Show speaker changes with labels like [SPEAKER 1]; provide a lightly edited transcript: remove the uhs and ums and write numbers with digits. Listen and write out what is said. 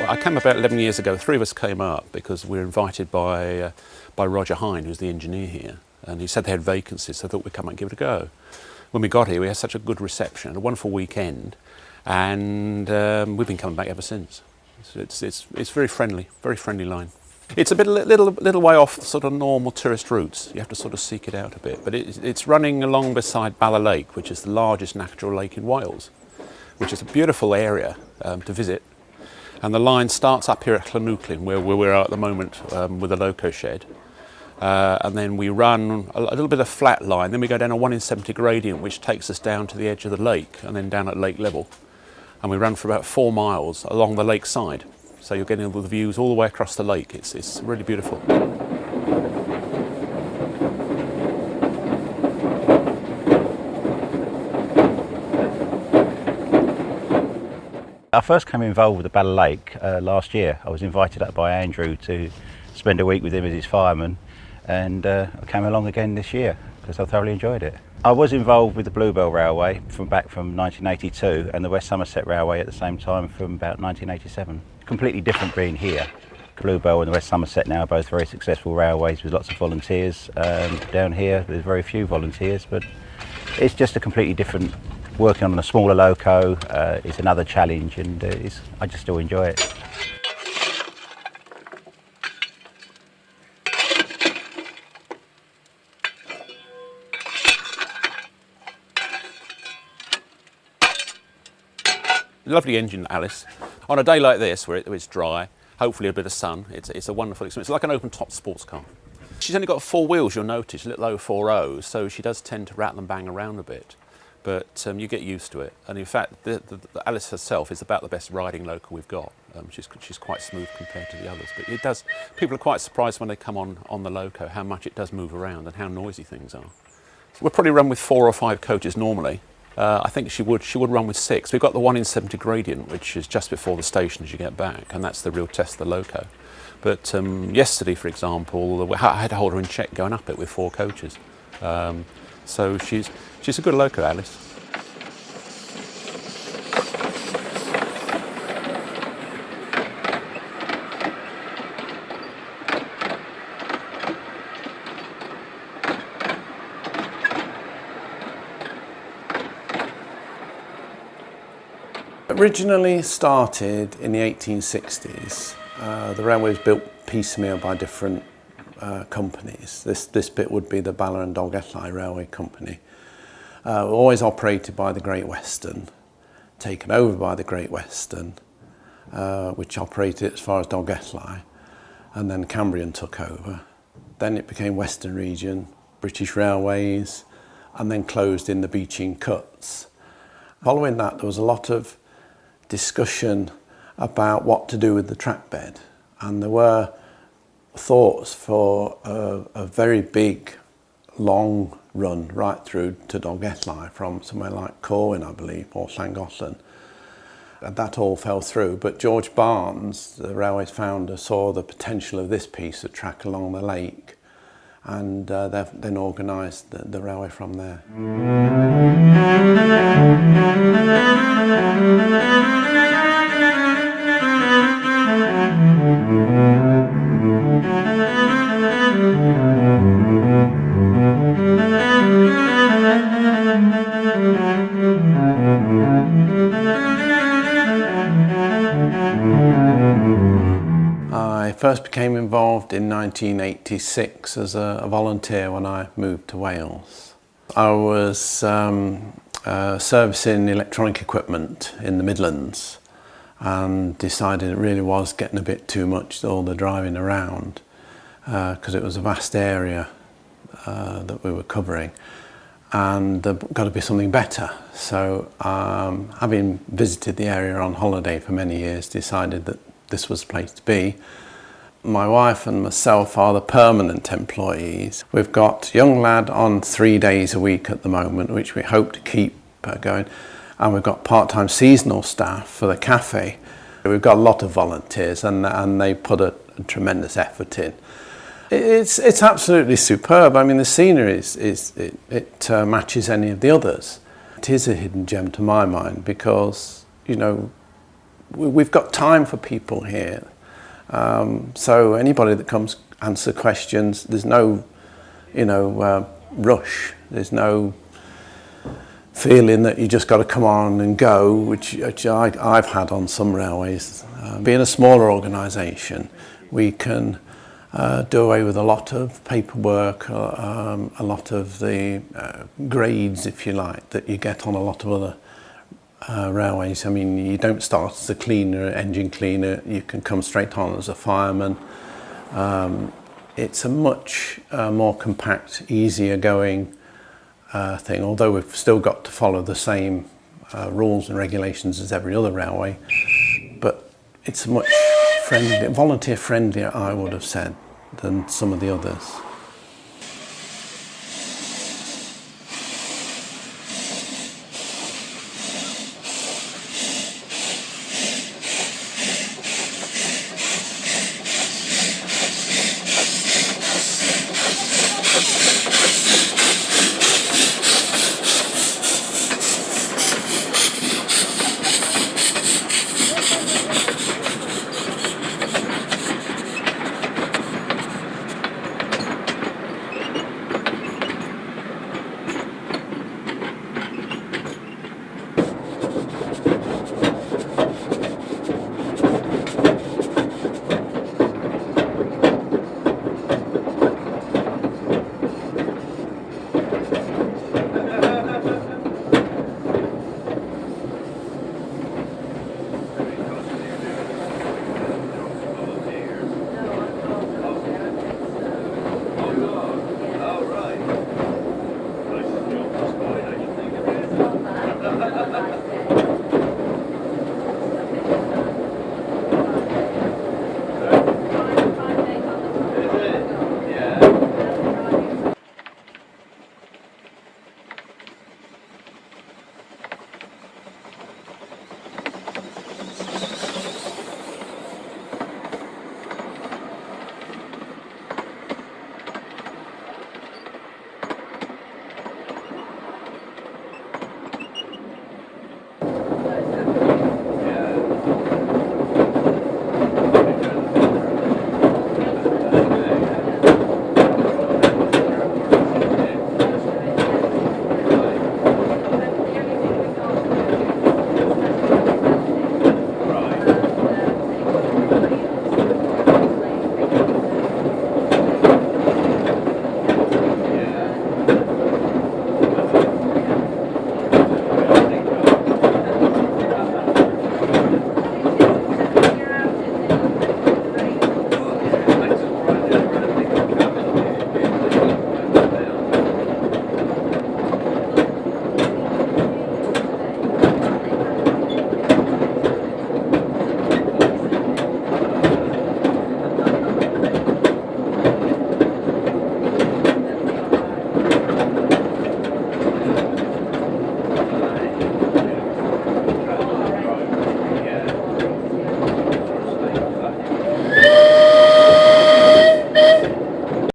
[SPEAKER 1] I came about 11 years ago. 3 of us came up because we were invited by Roger Hine, who's the engineer here, and he said they had vacancies, so I thought we'd come and give it a go. When we got here, we had such a good reception, a wonderful weekend, and we've been coming back ever since. So it's very friendly line. It's a little way off sort of normal tourist routes. You have to sort of seek it out a bit, but it's running along beside Bala Lake, which is the largest natural lake in Wales, which is a beautiful area to visit. And the line starts up here at Llanucklyn, where we are at the moment with the loco shed. And then we run a little bit of flat line, then we go down a 1 in 70 gradient, which takes us down to the edge of the lake and then down at lake level. And we run for about 4 miles along the lake side. So you're getting all the views all the way across the lake. It's really beautiful.
[SPEAKER 2] I first came involved with the Bala Lake last year. I was invited up by Andrew to spend a week with him as his fireman, and I came along again this year because I thoroughly enjoyed it. I was involved with the Bluebell Railway back from 1982 and the West Somerset Railway at the same time from about 1987. Completely different being here. Bluebell and the West Somerset now are both very successful railways with lots of volunteers. Down here there's very few volunteers, but it's just a completely different. Working on a smaller loco is another challenge, and I just still enjoy it.
[SPEAKER 1] Lovely engine, Alice. On a day like this, where it's dry, hopefully a bit of sun, it's a wonderful experience. It's like an open-top sports car. She's only got 4 wheels, you'll notice, a little over 4.0, so she does tend to rattle and bang around a bit. But you get used to it, and in fact, the Alice herself is about the best riding loco we've got. She's quite smooth compared to the others, but it does. People are quite surprised when they come on the loco how much it does move around and how noisy things are. So we'll probably run with 4 or 5 coaches normally. I think she would run with 6. We've got the 1 in 70 gradient, which is just before the station as you get back, and that's the real test of the loco. But yesterday, for example, I had to hold her in check going up it with 4 coaches. So she's a good loco, Alice.
[SPEAKER 3] Originally started in the 1860s. The railway was built piecemeal by different companies. This bit would be the Bala and Dolgellau Railway Company. Always operated by the Great Western, taken over by the Great Western, which operated as far as Dolgellau, and then Cambrian took over. Then it became Western Region, British Railways, and then closed in the Beeching Cuts. Following that, there was a lot of discussion about what to do with the track bed, and there were thoughts for a very big long run right through to Dolgellau from somewhere like Corwin, I believe, or Llangollen, and that all fell through. But George Barnes, the railway's founder, saw the potential of this piece of track along the lake and they've then organised the railway from there. I first became involved in 1986 as a volunteer when I moved to Wales. I was servicing electronic equipment in the Midlands and decided it really was getting a bit too much, all the driving around, because it was a vast area that we were covering, and there got to be something better. So having visited the area on holiday for many years, decided that this was the place to be. My wife and myself are the permanent employees. We've got a young lad on 3 days a week at the moment, which we hope to keep going. And we've got part-time seasonal staff for the cafe. We've got a lot of volunteers, and they put a tremendous effort in. It's absolutely superb. I mean, the scenery it matches any of the others. It is a hidden gem to my mind, because, you know, we've got time for people here. So anybody that comes answer questions, there's no, rush. There's no feeling that you just got to come on and go, which I've had on some railways. Being a smaller organisation, we can do away with a lot of paperwork, a lot of the grades, if you like, that you get on a lot of other railways. I mean, you don't start as a cleaner, engine cleaner, you can come straight on as a fireman. It's a much more compact, easier going thing, although we've still got to follow the same rules and regulations as every other railway, but it's much volunteer friendlier, I would have said, than some of the others.